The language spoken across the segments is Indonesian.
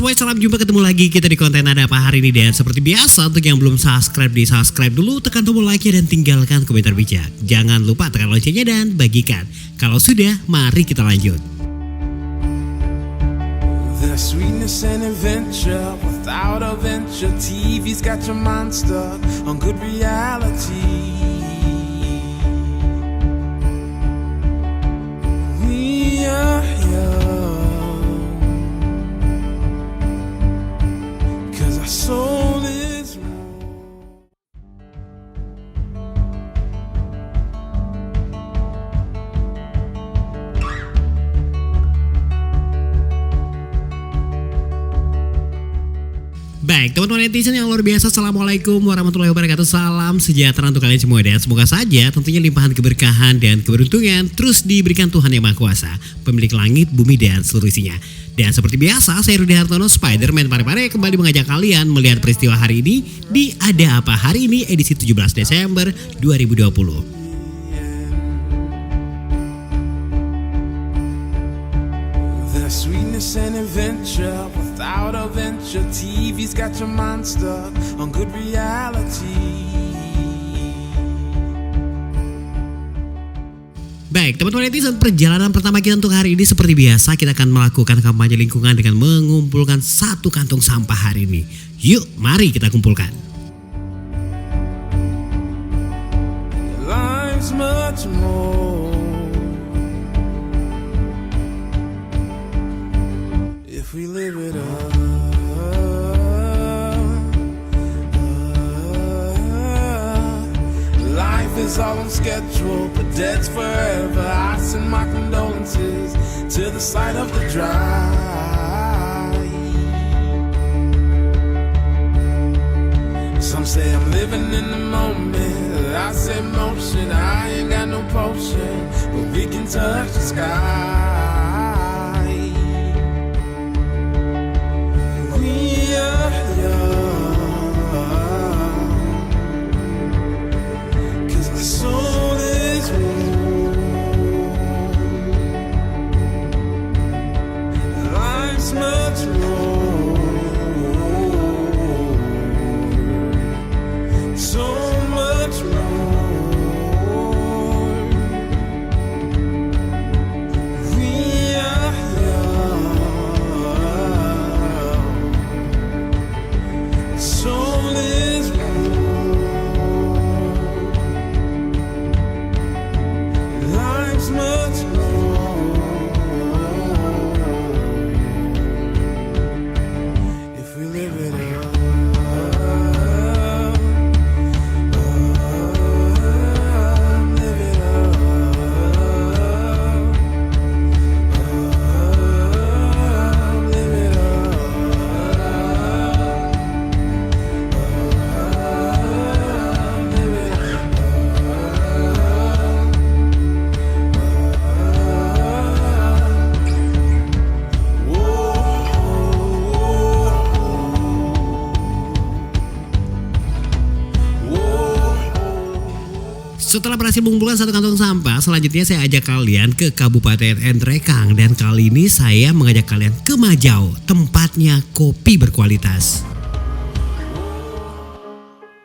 semuanya, salam jumpa, ketemu lagi kita di konten Ada Apa hari ini. Dan seperti biasa, untuk yang belum subscribe, di subscribe dulu, tekan tombol like dan tinggalkan komentar bijak. Jangan lupa tekan loncengnya dan bagikan. Kalau sudah, mari kita lanjut. There's sweetness and adventure without a venture. TV's got your mind stuck on good reality. We are young, 'cause our soul is raw. Baik, teman-teman netizen yang luar biasa, assalamualaikum warahmatullahi wabarakatuh. Salam sejahtera untuk kalian semua, dan semoga saja tentunya limpahan keberkahan dan keberuntungan terus diberikan Tuhan Yang Maha Kuasa, pemilik langit, bumi, dan seluruh isinya. Dan seperti biasa, saya Rudi Hartono, Spiderman Pare-Pare, kembali mengajak kalian melihat peristiwa hari ini di Ada Apa hari ini, edisi 17 Desember 2020. There's sweetness and adventure without a venture. TV's got your mind stuck on good reality. Baik, teman-teman netizen, perjalanan pertama kita untuk hari ini seperti biasa, kita akan melakukan kampanye lingkungan dengan mengumpulkan satu kantong sampah hari ini. Yuk, mari kita kumpulkan. Life's much more if we live it up. Life is all on schedule, but dead's forever. I send my condolences to the side of the drive. Some say I'm living in the moment, I say motion. I ain't got no potion, but we can touch the sky. We are young, 'cause our soul is warm. Life's much more, so much more. We are young, soul is warm. Life's much more if we live it up. Live it up. Live it up. Live it Setelah berhasil mengumpulkan satu kantong sampah, selanjutnya saya ajak kalian ke Kabupaten Endrekang. Dan kali ini saya mengajak kalian ke Majau, tempatnya kopi berkualitas.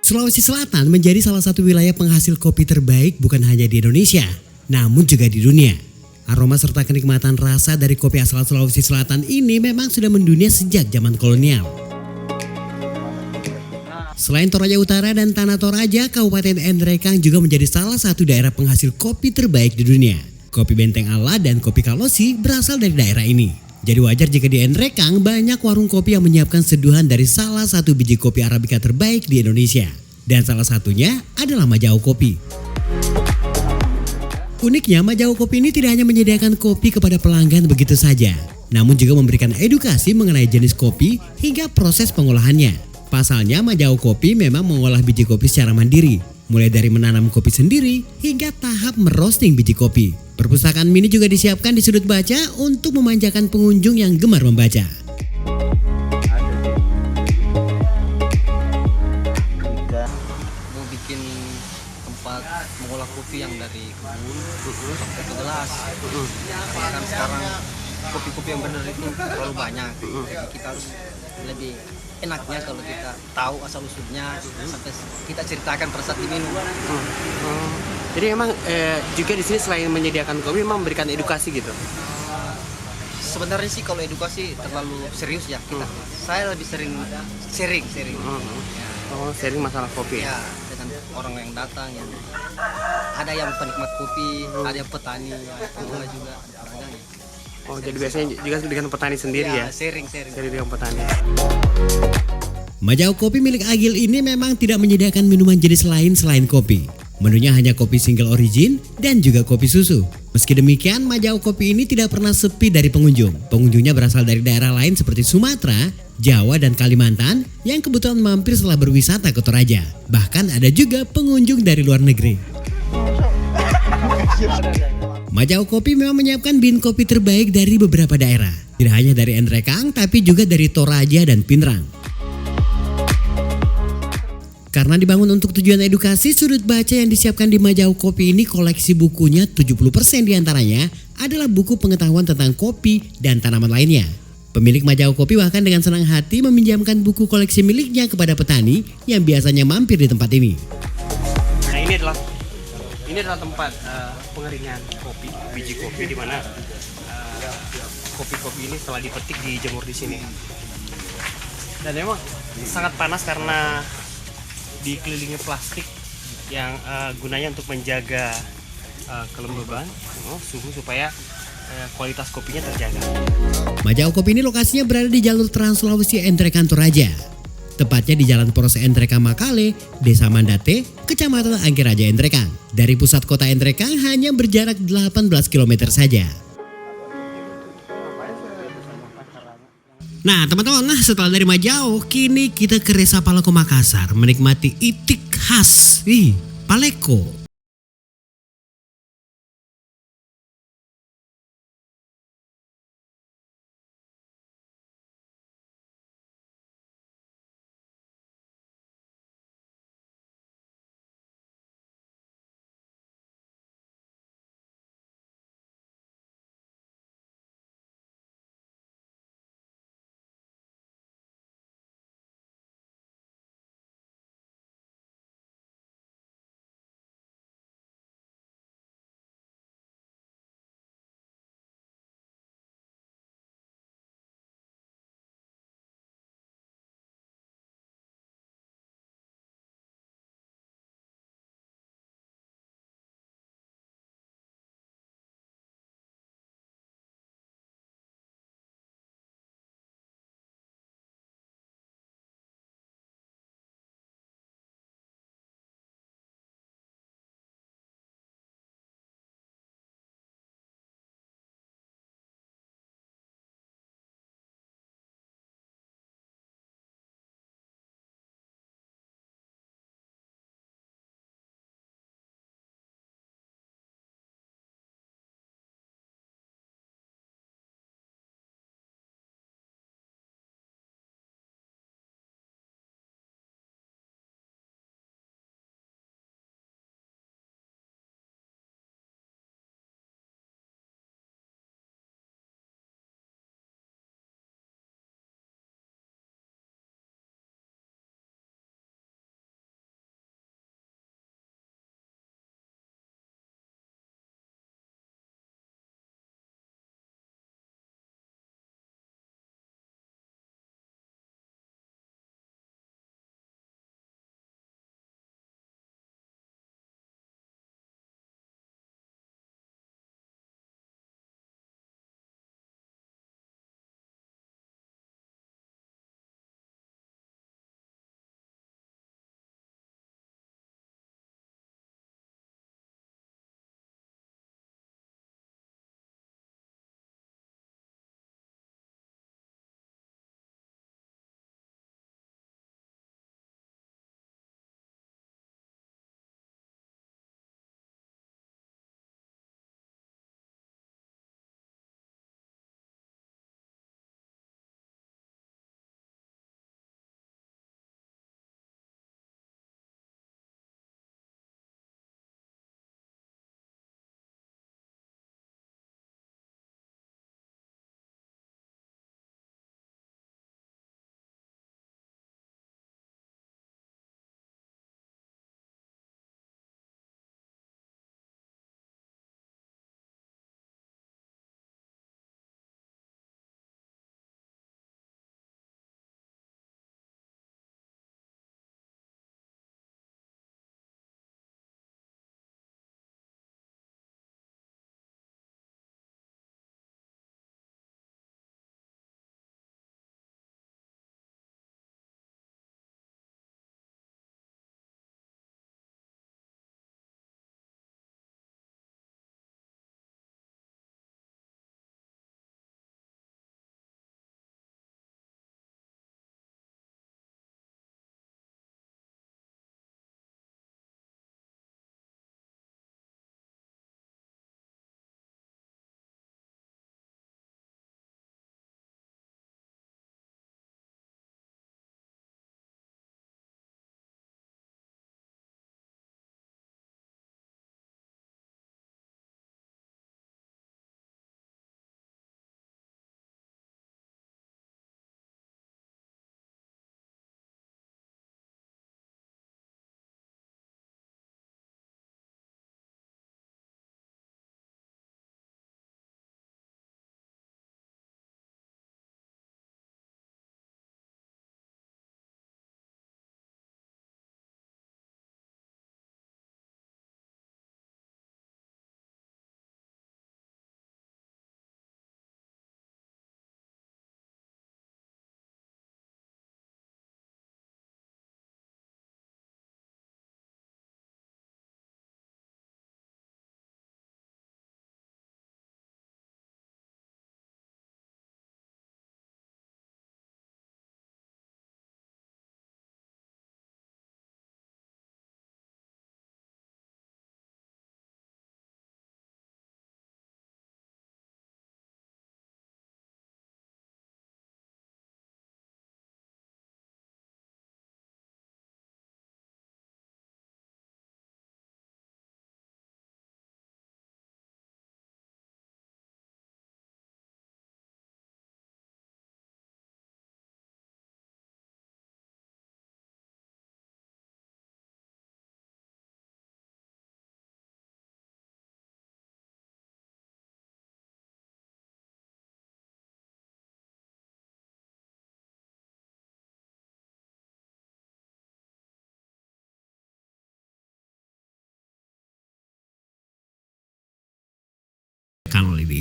Sulawesi Selatan menjadi salah satu wilayah penghasil kopi terbaik bukan hanya di Indonesia, namun juga di dunia. Aroma serta kenikmatan rasa dari kopi asal Sulawesi Selatan ini memang sudah mendunia sejak zaman kolonial. Selain Toraja Utara dan Tanah Toraja, Kabupaten Endrekang juga menjadi salah satu daerah penghasil kopi terbaik di dunia. Kopi Benteng Ala dan kopi Kalosi berasal dari daerah ini. Jadi wajar jika di Endrekang banyak warung kopi yang menyiapkan seduhan dari salah satu biji kopi Arabica terbaik di Indonesia. Dan salah satunya adalah Majau Kopi. Uniknya, Majau Kopi ini tidak hanya menyediakan kopi kepada pelanggan begitu saja, namun juga memberikan edukasi mengenai jenis kopi hingga proses pengolahannya. Pasalnya, Majau Kopi memang mengolah biji kopi secara mandiri, mulai dari menanam kopi sendiri hingga tahap merosting biji kopi. Perpustakaan mini juga disiapkan di sudut baca untuk memanjakan pengunjung yang gemar membaca. Mau bikin tempat mengolah kopi yang dari kebun sampai ke gelas. Karena kan sekarang kopi-kopi yang benar itu terlalu banyak. Jadi kita harus lebih enaknya kalau kita tahu asal usulnya sampai kita ceritakan pada saat diminum. Jadi emang juga di sini selain menyediakan kopi memang memberikan edukasi gitu. Sebenarnya sih kalau edukasi terlalu serius ya kita. Saya lebih sering sharing. Oh, sharing masalah kopi. Ya, dengan orang yang datang yang ada yang penikmat kopi, ada yang petani, ada juga pedagangnya. Oh, jadi biasanya juga dengan petani sendiri ya? Sharing. Sharing dengan petani. Majao Kopi milik Agil ini memang tidak menyediakan minuman jenis lain selain kopi. Menunya hanya kopi single origin dan juga kopi susu. Meski demikian, Majao Kopi ini tidak pernah sepi dari pengunjung. Pengunjungnya berasal dari daerah lain seperti Sumatera, Jawa, dan Kalimantan yang kebetulan mampir setelah berwisata ke Toraja. Bahkan ada juga pengunjung dari luar negeri. Majao Kopi memang menyiapkan bin kopi terbaik dari beberapa daerah. Tidak hanya dari Endrekang, tapi juga dari Toraja dan Pinrang. Karena dibangun untuk tujuan edukasi, sudut baca yang disiapkan di Majao Kopi ini koleksi bukunya 70% diantaranya adalah buku pengetahuan tentang kopi dan tanaman lainnya. Pemilik Majao Kopi bahkan dengan senang hati meminjamkan buku koleksi miliknya kepada petani yang biasanya mampir di tempat ini. Nah, ini adalah tempat pengeringan kopi, biji kopi di mana kopi-kopi ini setelah dipetik dijemur di sini. Dan memang sangat panas karena dikelilingi plastik yang gunanya untuk menjaga kelembaban, suhu supaya kualitas kopinya terjaga. Majao Kopi ini lokasinya berada di jalur Trans Sulawesi Entrekan Toraja. Tepatnya di Jalan Poros Entrekan Makale, Desa Mandate, Kecamatan Angke Raja Entrekan. Dari pusat kota Entrekan hanya berjarak 18 km saja. Nah teman-teman, setelah dari Majao, kini kita ke Resa Paleko Makassar menikmati itik khas Paleko.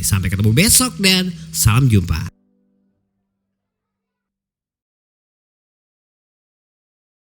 Sampai ketemu besok dan salam jumpa.